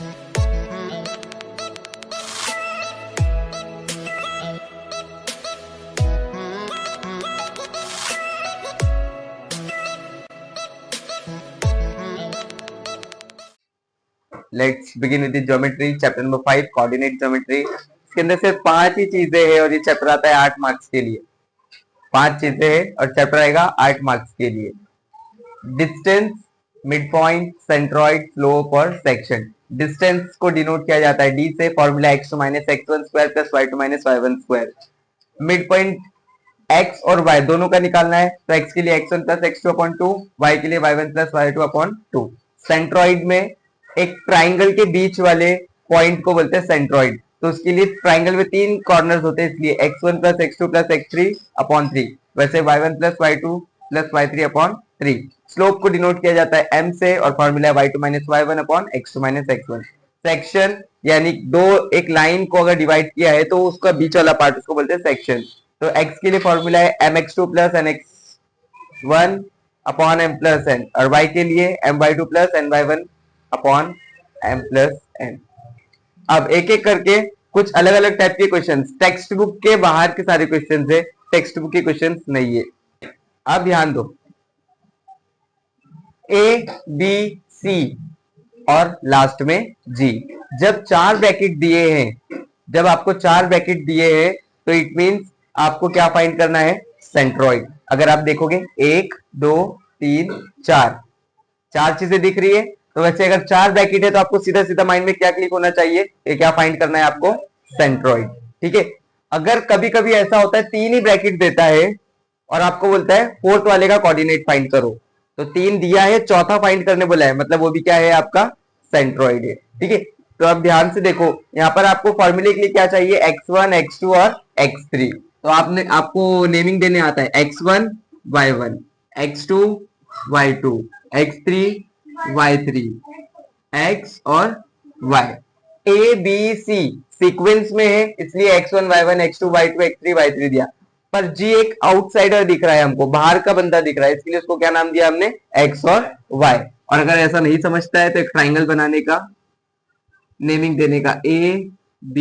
Let's begin with geometry chapter number 5 coordinate geometry. इसके अंदर सिर्फ 5 ही चीजें हैं और ये चैप्टर आता है 8 मार्क्स के लिए। 5 चीजें हैं और चैप्टर आएगा 8 मार्क्स के लिए। Distance, mid point, centroid, slope और सेक्शन। डिस्टेंस को डिनोट किया जाता है डी से, formula x2 minus x1 square plus y2 minus y1 square. Mid point x और y दोनों का निकालना है, तो x के लिए x1 plus x2 upon 2, y के लिए y1 plus y2 upon 2। Centroid में एक ट्राइंगल के बीच वाले पॉइंट को बोलते हैं सेंट्रॉइड। तो उसके लिए ट्राइंगल में 3 कॉर्नर्स होते हैं, इसलिए x1 plus x2 plus x3 upon 3, वैसे y1 plus y2 plus y3 upon 3। Slope को डिनोट किया जाता है m से और formula y2 minus y1 upon x2 minus x1। Section यानी एक लाइन को अगर डिवाइड किया है तो उसका बीच वाला पार्ट उसको बोलते हैं सेक्शन। तो x के लिए फॉर्मूला है mx2 plus nx1 upon m plus n और y के लिए my2 plus ny1 upon m plus n। अब एक एक करके कुछ अलग अलग टाइप के क्वेश्चंस, टेक्स्ट बुक के बाहर के सारे क्वेश्चंस है, टेक्स्ट बुक के क्वेश्चंस नहीं है। अब ध्यान दो, A B C और लास्ट में G। जब 4 ब्रैकेट दिए हैं, जब आपको 4 ब्रैकेट दिए हैं तो इट मींस आपको क्या फाइंड करना है, सेंट्रॉइड। अगर आप देखोगे 1 2 3 4 चीजें दिख रही है, तो वैसे अगर 4 ब्रैकेट है तो आपको सीधा सीधा माइंड में क्या क्लिक होना चाहिए, ये क्या फाइंड करना है आपको, सेंट्रॉइड। ठीक है। अगर कभी कभी ऐसा होता है 3 ही ब्रैकेट देता है और आपको बोलता है 4th वाले का कोऑर्डिनेट फाइंड करो, तो 3 दिया है, चौथा फाइंड करने बोला है, मतलब वो भी क्या है, आपका सेंट्रॉइड है। ठीक है। तो अब ध्यान से देखो, यहाँ पर आपको फॉर्मूले के लिए क्या चाहिए, x1 x2 और x3। तो आपको नेमिंग देने आता है x1 y1, x2 y2, x3 y3, x और y। a b c sequence में है, इसलिए x1 y1 x2 y2 x3 y3 दिया। पर जी एक आउटसाइडर दिख रहा है, हमको बाहर का बंदा दिख रहा है, इसलिए उसको क्या नाम दिया हमने, x और y। और अगर ऐसा नहीं समझता है तो एक ट्राइंगल बनाने का, नेमिंग देने का, a b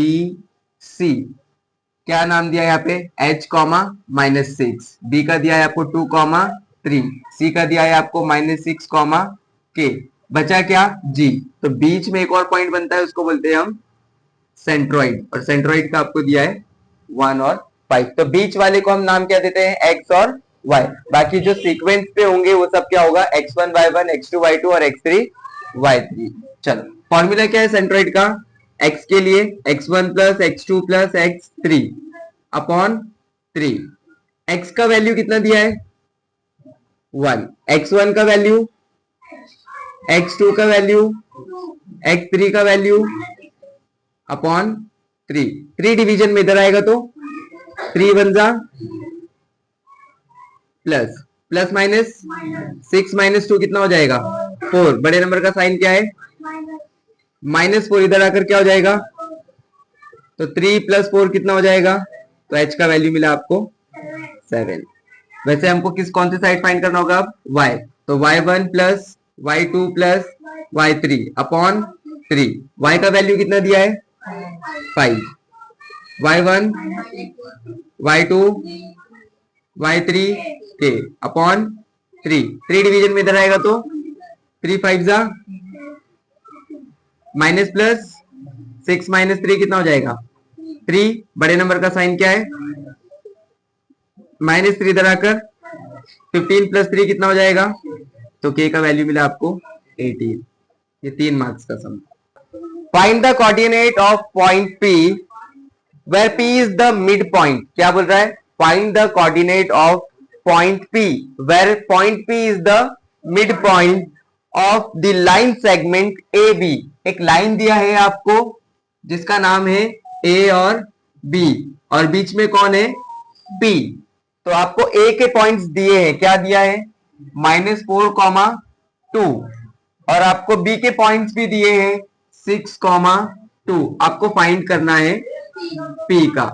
c। क्या नाम दिया है यहाँ पे, h कॉमा माइनस 6, b का दिया है आपको 2 कॉमा 3, c का दिया है आपको माइनस 6 कॉमा k, बचा क्या, g। तो बीच में एक और पॉइंट बनता है, उसको बोलते हैं हम सेंट्रॉइड, और सेंट्रॉइड का आपको दिया है 1 और 5। तो बीच वाले को हम नाम क्या देते हैं, x और y। बाकी जो सीक्वेंस पे होंगे वो सब क्या होगा, x1 y1 x2 y2 और x3 y3। चलो फॉर्मूला क्या है सेंट्रॉइड का, x के लिए x1 plus x2 plus x3 upon 3। x का वैल्यू कितना दिया है, 1, x1 का वैल्यू, x2 का वैल्यू, x3 का वैल्यू अपॉन 3 डिवीजन में इधर आएगा तो 3 वन जा प्लस, प्लस माइनस 6 माइनस 2 कितना हो जाएगा, 4। बड़े नंबर का साइन क्या है, -4, इधर आकर क्या हो जाएगा, तो 3 प्लस 4 कितना हो जाएगा, तो h का वैल्यू मिला आपको 7। वैसे हमको कौन सी साइड फाइंड करना होगा, y। तो y1 plus y2 plus y3 upon 3। y का वैल्यू कितना दिया है, 5, y1 y2 y3 के अपॉन 3 डिवीजन में इधर आएगा तो 3 5 जा माइनस प्लस 6 माइनस 3 कितना हो जाएगा, 3। बड़े नंबर का साइन क्या है, -3, इधर आकर 15 प्लस 3 कितना हो जाएगा, तो k का वैल्यू मिला आपको 18। ये 3 मार्क्स का sum. Find the coordinate of point P where P is the mid point। क्या बोल रहा है, find the coordinate of point P where point P is the mid point of the line segment AB। एक line दिया है आपको जिसका नाम है A और B और बीच में कौन है, P। तो आपको A के पॉइंट्स दिए हैं, क्या दिया है, -4, 2, और आपको B के पॉइंट्स भी दिए हैं 6, 2। आपको फाइंड करना है P का।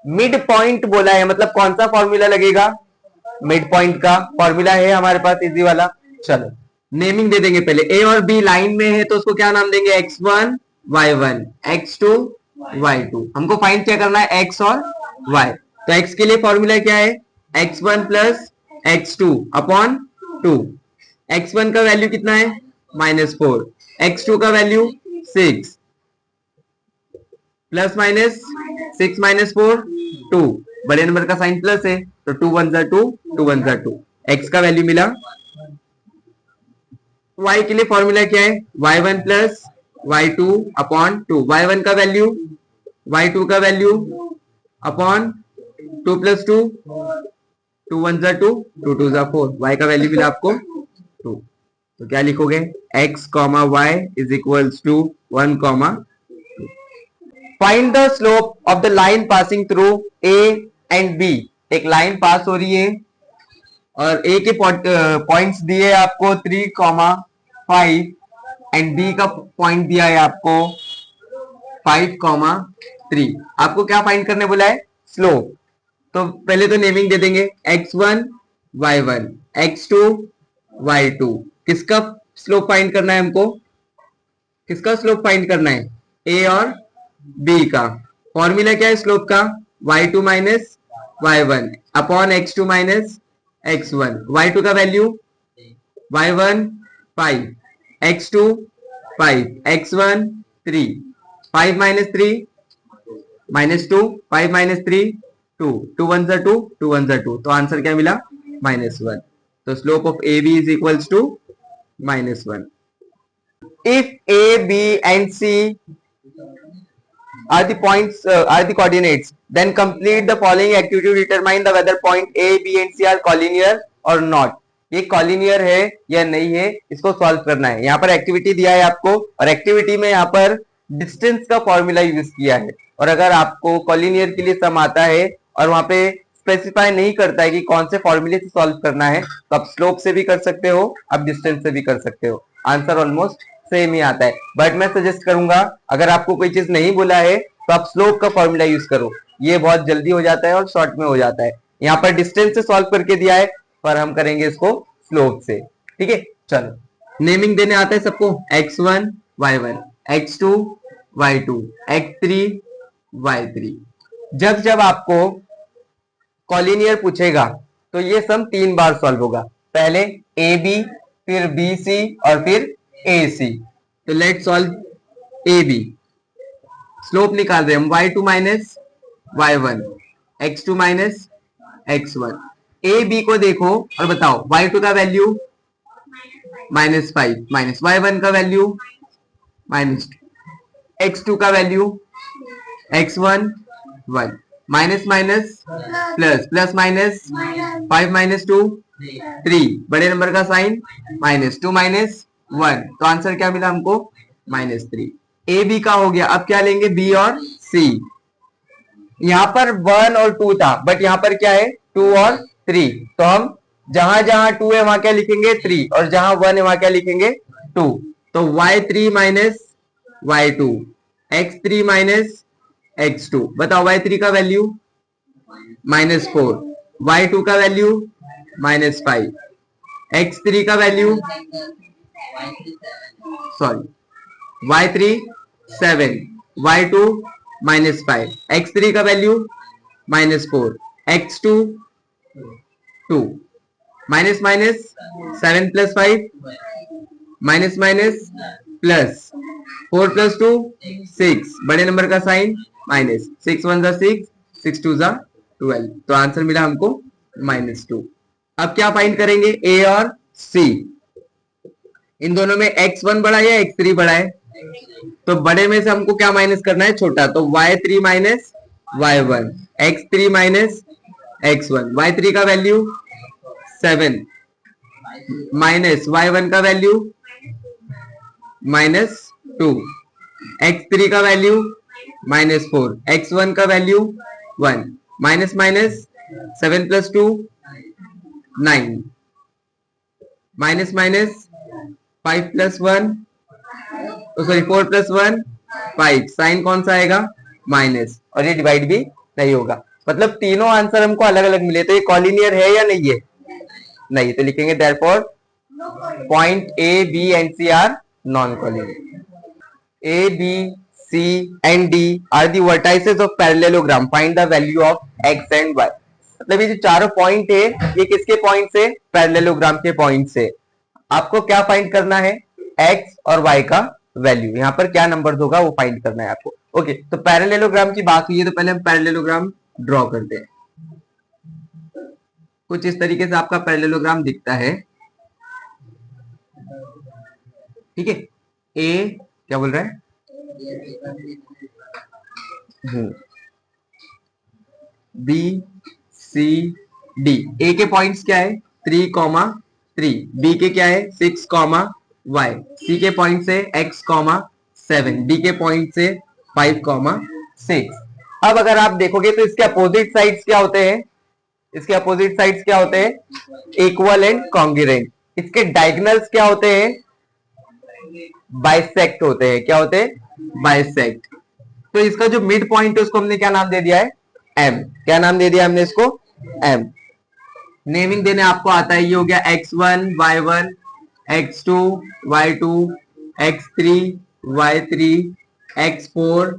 मिड पॉइंट बोला है, मतलब कौन सा फॉर्मूला लगेगा, मिड पॉइंट का फॉर्मूला है हमारे पास इजी वाला। चलो नेमिंग दे देंगे पहले। ए और बी लाइन में है तो उसको क्या नाम देंगे, x1 y1, x2 y2। हमको फाइंड क्या करना है, x और y। तो x के लिए फॉर्मूला क्या है, x1 plus x2 upon 2। x1 का वैल्यू कितना है, -4, x2 का वैल्यू 6, प्लस माइनस 6 माइनस 4 2, बड़े नंबर का साइन प्लस है तो 2 1 जा 2, 2 1 जा 2, x का वैल्यू मिला। y के लिए फॉर्मूला क्या है, y1 plus y2 upon 2, y1 का वैल्यू, y2 का वैल्यू अपॉन 2 प्लस 2, 2 1 जा 2, 2 2 जा 4, y का वैल्यू मिला आपको 2। तो क्या लिखोगे, x, y is equals to 1, 2। Find the slope of the line passing through a and b। एक लाइन पास हो रही है और a के पॉइंट्स दिए आपको 3, 5 एंड b का पॉइंट दिया है आपको 5, 3। आपको क्या फाइंड करने बोला है, स्लोप। तो पहले तो नेमिंग दे देंगे, x1 y1, x2 y2। किसका स्लोप फाइंड करना है हमको, किसका स्लोप फाइंड करना है, a और b का। फॉर्मूला क्या है स्लोप का, y2 minus y1 upon x2 minus x1। y2 का value y1 5, x2 5, x1 3, 5 minus 3 -2, 5 minus 3 2, 2 1 जा 2, 2 1 जा 2, तो आंसर क्या मिला, -1। तो slope of A B is equals to -1। If A, B and C are the points, are the coordinates, then complete the following activity to determine the whether point A, B and C are collinear or not। ये collinear है या नहीं है, इसको solve करना है। यहाँ पर एक्टिविटी दिया है आपको और एक्टिविटी में यहाँ पर डिस्टेंस का फॉर्मूला यूज किया है। और अगर आपको कॉलिनियर के लिए सम आता है और वहां पे स्पेसिफाई नहीं करता है कि कौन से फॉर्मूले से सॉल्व करना है, तो आप स्लोप से भी कर सकते हो, आप डिस्टेंस से भी कर सकते हो, आंसर ऑलमोस्ट सेम ही आता है। बट मैं सजेस्ट करूंगा, अगर आपको कोई चीज नहीं बोला है तो आप स्लोप का फॉर्मूला यूज करो, ये बहुत जल्दी हो जाता है और शॉर्ट में हो जाता है। यहाँ पर डिस्टेंस से सॉल्व करके दिया है, पर हम करेंगे इसको स्लोप से। ठीक है, चलो नेमिंग देने आता है सबको, x1 y1, x2 y2, x3 y3। जब जब आपको कॉलिनियर पूछेगा तो ये सम 3 बार सॉल्व होगा, पहले ए बी, फिर बी सी और फिर ए सी। तो let solve A B. Slope निकाल रहे हम, y2 minus y1, x2 minus x1। A B को देखो और बताओ, y2 का वैल्यू -5 माइनस y1 का वैल्यू -2, x2 का value x1 1, minus minus plus, plus minus 5 minus 2 3, बड़े नंबर का साइन -2 माइनस 1, तो आंसर क्या मिला हमको, -3। ए बी का हो गया। अब क्या लेंगे, बी और सी। यहाँ पर 1 और 2 था, बट यहाँ पर क्या है, 2 और 3। तो हम जहां जहां 2 है वहां क्या लिखेंगे, 3, और जहां 1 है वहां क्या लिखेंगे, 2। तो y3 minus y2, x3 minus x2। बताओ y3 का वैल्यू -4, y2 का वैल्यू -5, x3 का value sorry y3 7, y2 -5, x3 का value -4, x2 2, minus minus 7 plus 5, minus minus plus 4 plus 2 6, बड़े नंबर का साइन माइनस, 6 1 जा 6, 6 2 जा 12, तो आंसर मिला हमको -2। अब क्या फाइंड करेंगे, ए और सी। इन दोनों में x1 बड़ा है या x3 बड़ा है, तो बड़े में से हमको क्या माइनस करना है, छोटा। तो y3 minus y1, x3 minus x1। y3 का वैल्यू 7 माइनस y1 का वैल्यू -2, x3 का वैल्यू -4, x1 का value 1, minus minus 7 plus 2 9, minus minus 5 plus 1 sorry 4 plus 1 5, sign कौन सा आएगा, माइनस, और ये डिवाइड भी नहीं होगा। मतलब तीनों आंसर हमको अलग अलग मिले, तो ये कॉलिनियर है या नहीं है, नहीं, तो लिखेंगे therefore point A B and C are non collinear. A B C and D are the vertices of parallelogram, find the value of x and y. मतलब ये जो चारों पॉइंट है ये किसके पॉइंट से, पैरेललोग्राम के पॉइंट से। आपको क्या फाइंड करना है, एक्स और वाई का वैल्यू, यहाँ पर क्या नंबर होगा वो फाइंड करना है आपको। ओके, तो पैरेललोग्राम की बात हुई है तो पहले हम पैरेललोग्राम ड्रॉ करते हैं। कुछ इस तरीके से आपका पैरेललोग्राम दिखता है, ठीक है। ए क्या बोल रहा है, बी सी डी। ए के पॉइंट्स क्या है 3,3, बी के क्या है 6,y, सी के पॉइंट से x, 7, डी के पॉइंट से 5,6। अब अगर आप देखोगे तो इसके अपोजिट साइड्स क्या होते हैं, इसके अपोजिट साइड्स क्या होते हैं, इक्वल एंड कॉन्ग्रुएंट। इसके डायगोनल्स क्या होते हैं, बाइसेक्ट होते हैं। क्या होते हैं, बाइसेक्ट। तो इसका जो मिड पॉइंट है उसको हमने क्या नाम दे दिया है, एम। क्या नाम दे दिया हमने इसको, एम। नेमिंग देने आपको आता है, ये हो गया x1 y1, x2 y2, x3 y3, x4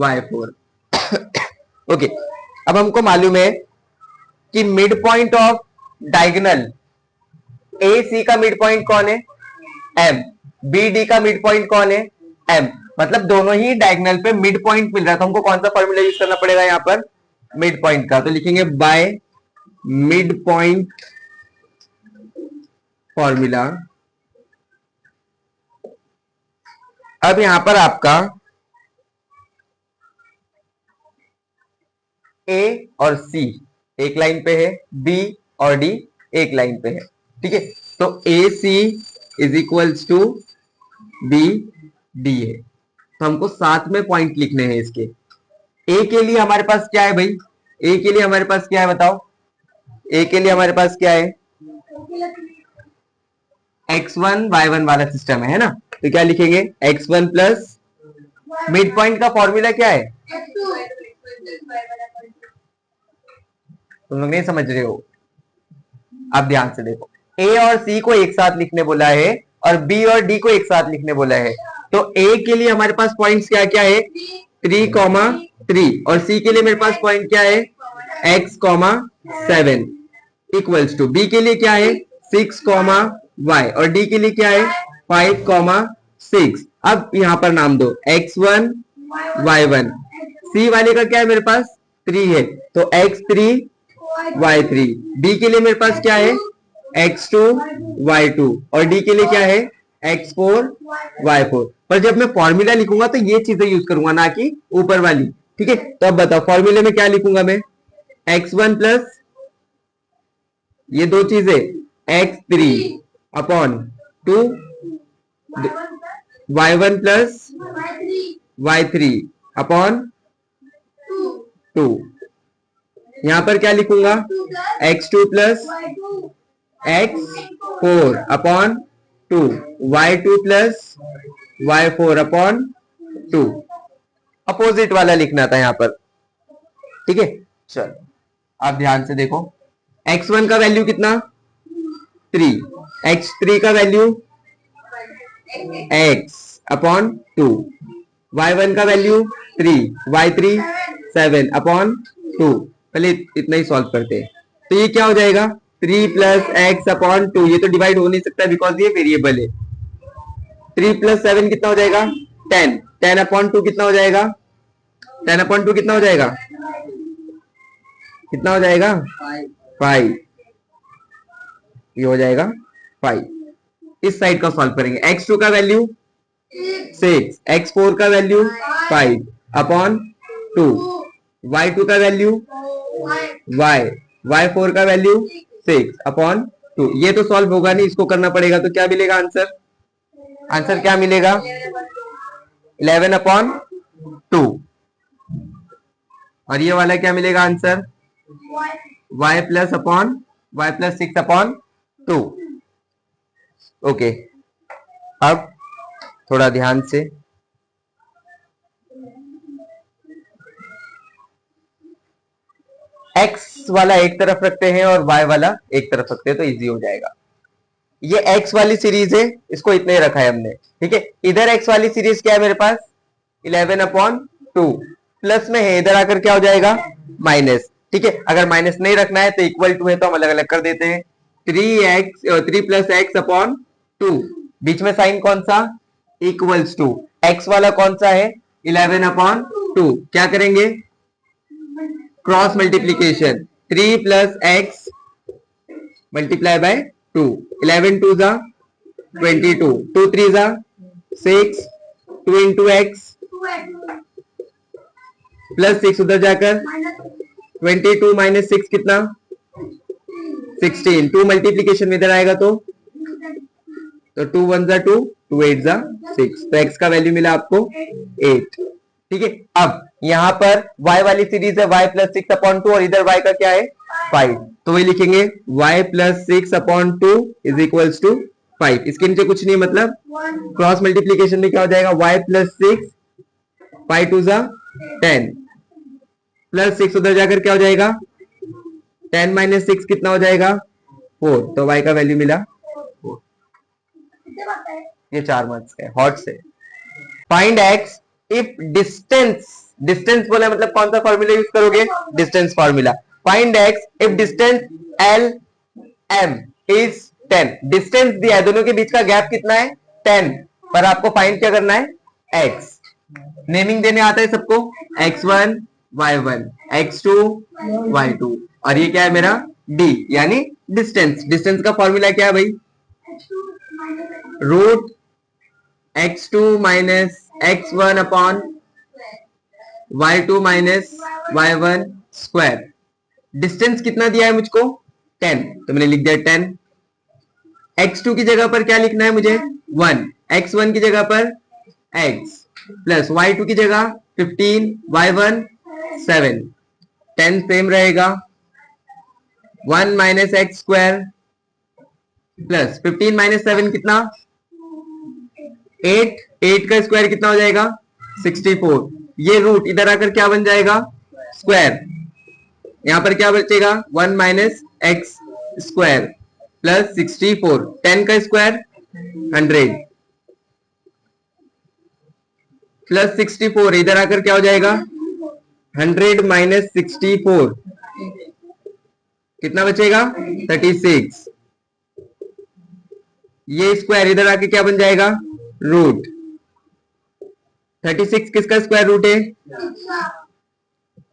y4। Okay, अब हमको मालूम है कि mid point of diagonal A C का मिड पॉइंट कौन है, एम। बी डी का मिड पॉइंट कौन है, एम। मतलब दोनों ही डायगोनल पे मिड पॉइंट मिल रहा है, तो हमको कौन सा फॉर्मूला यूज करना पड़ेगा यहाँ पर, मिड पॉइंट का। तो लिखेंगे बाय मिड पॉइंट फॉर्मूला। अब यहां पर आपका ए और सी एक लाइन पे है, बी और डी एक लाइन पे है, ठीक है। तो A C is equals to B D है। तो हमको साथ में पॉइंट लिखने हैं इसके। ए के लिए हमारे पास क्या है भाई, ए के लिए हमारे पास क्या है बताओ, ए के लिए हमारे पास क्या है, x1 y1 वाला सिस्टम है ना। तो क्या लिखेंगे, x1 प्लस मिड पॉइंट का फॉर्मूला क्या है, तुम लोग नहीं समझ रहे हो, आप ध्यान से देखो। ए और सी को एक साथ लिखने बोला है और बी और डी को एक साथ लिखने बोला है। तो ए के लिए हमारे पास पॉइंट्स क्या क्या है, 3,3, और सी के लिए मेरे पास पॉइंट क्या है, x, 7, इक्वल्स टू बी के लिए क्या है 6, y, और डी के लिए क्या है 5,6। अब यहां पर नाम दो x1 y1, सी वाले का क्या है मेरे पास 3 है, तो x3 y3, डी के लिए मेरे पास क्या है x2 y2, और डी के लिए क्या है x4 y4। पर जब मैं फॉर्मूला लिखूंगा तो ये चीजें यूज करूंगा, ना कि ऊपर वाली, ठीक है। तो अब बताओ फॉर्मूले में क्या लिखूंगा मैं, x1 प्लस ये दो चीजें x3 upon 2, y1 plus y3 upon 2। यहां पर क्या लिखूंगा, x2 plus x4 upon 2, y2 plus y4 upon 2। Opposite वाला लिखना था यहां पर, ठीक है। चलो आप ध्यान से देखो, x1 का वैल्यू कितना 3, x3 का वैल्यू x अपॉन 2, y1 का वैल्यू 3, y3 7 अपॉन 2। पहले इतना ही सॉल्व करते हैं। तो ये क्या हो जाएगा 3 प्लस एक्स अपॉन 2, ये तो डिवाइड हो नहीं सकता बिकॉज ये वेरिएबल है। 3 प्लस 7 कितना हो जाएगा 10, 10 अपॉन 2 कितना हो जाएगा, 10 अपॉन 2 कितना हो जाएगा, कितना हो जाएगा 5, ये हो जाएगा 5। इस साइड का सॉल्व करेंगे, x2 का वैल्यू 6, x4 का वैल्यू 5 अपॉन 2, y2 का वैल्यू y4 का वैल्यू 6 अपॉन 2। ये तो सॉल्व होगा नहीं, इसको करना पड़ेगा। तो क्या मिलेगा आंसर, आंसर क्या मिलेगा 11 अपॉन 2, और ये वाला क्या मिलेगा answer y plus upon y plus 6 upon 2। Okay, अब थोड़ा ध्यान से x वाला एक तरफ रखते हैं और y वाला एक तरफ रखते हैं तो इजी हो जाएगा। ये x वाली सीरीज है, इसको इतने रखा है हमने, ठीक है। इधर x वाली सीरीज क्या है मेरे पास, 11/2 प्लस में है, इधर आकर क्या हो जाएगा माइनस, ठीक है। अगर माइनस नहीं रखना है तो इक्वल टू है तो हम अलग अलग कर देते हैं, 3 + x/2, बीच में साइन कौन सा, इक्वल्स टू, x वाला कौन सा है 11/2, क्या करेंगे cross multiplication, 3 + x multiply by 2, 11 2 जा 22, 2 3 जा 6, 2 into x प्लस 6 उधर जाकर 22 - 6 कितना 16, 2 मल्टीप्लीकेशन में इधर आएगा तो 2 1 जा 2, 2 8 जा 6, तो x का वैल्यू मिला आपको 8, ठीक है। अब यहां पर y वाली सीरीज है y + 6/2 और इधर y का क्या है 5, तो वही लिखेंगे y + 6/2 = 5, इसके नीचे कुछ नहीं, मतलब क्रॉस मल्टीप्लीकेशन में क्या हो जाएगा y + 6, 5 2 जा 10 प्लस 6 उधर जाकर क्या हो जाएगा 10 - 6 कितना हो जाएगा 4, तो y का वैल्यू मिला 4। ये 4 मार्क्स है, हॉट से। Find x if distance, distance बोला मतलब कौन सा फॉर्मूला यूज करोगे, distance formula. Find x if distance l m is 10, distance दिया है, दोनों के बीच का गैप कितना है 10, पर आपको फाइंड क्या करना है x, नेमिंग देने आता है सबको, x1 y1 x2 y2, और ये क्या है मेरा d यानी डिस्टेंस। डिस्टेंस का फॉर्मूला क्या है भाई, root x2 - x1 y2 - y1 square. Distance कितना दिया है मुझको 10, तो मैंने लिख दिया 10। x2 की जगह पर क्या लिखना है मुझे 1, x1 की जगह पर x प्लस y2 की जगह 15, y1 7, 10 सेम रहेगा, 1 - x स्क्वायर प्लस 15 - 7 कितना 8, 8 का स्क्वायर कितना हो जाएगा 64, ये रूट इधर आकर क्या बन जाएगा स्क्वायर, यहां पर क्या बचेगा 1 - x स्क्वायर प्लस 64, 10 का स्क्वायर 100 प्लस 64, इधर आकर क्या हो जाएगा 100 - 64 कितना बचेगा 36, ये स्क्वायर इधर आके क्या बन जाएगा रूट, 36 किसका स्क्वायर रूट है,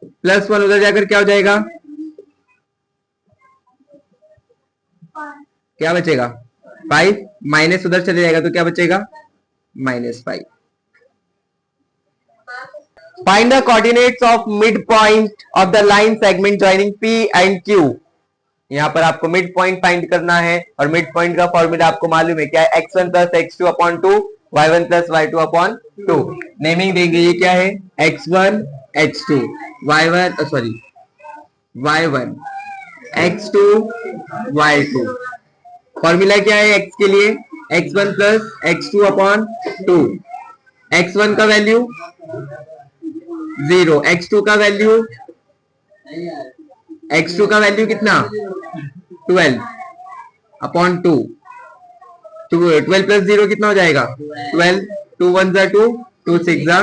प्लस 1 उधर जाकर क्या हो जाएगा, क्या बचेगा 5, माइनस उधर चले जाएगा तो क्या बचेगा -5। Find the coordinates of midpoint of the line segment joining P and Q। यहाँ पर आपको मिड पॉइंट फाइंड करना है और मिड पॉइंट का फॉर्मूला आपको मालूम है क्या है, x1 + x2/2 y1 + y2/2। Naming देंगे, ये क्या है x1 x2 y1 sorry y1 x2 y2। Formula क्या है x के लिए, x1 + x2/2, x1 का वैल्यू 0, x2 का वैल्यू कितना 12/2, 12 + 0 कितना हो जाएगा 12, 2 1 जा 2, 2 6 जा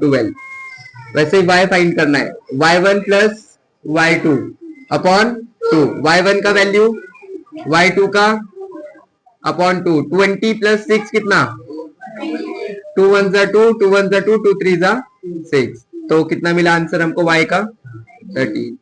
12। वैसे ही y फाइंड करना है, y1 + y2/2, y1 का वैल्यू y2 का /2, 20 + 6 कितना 2 1 जा 2, 2 1 जा 2, 2 3 जा 6, तो कितना मिला आंसर हमको y का 13।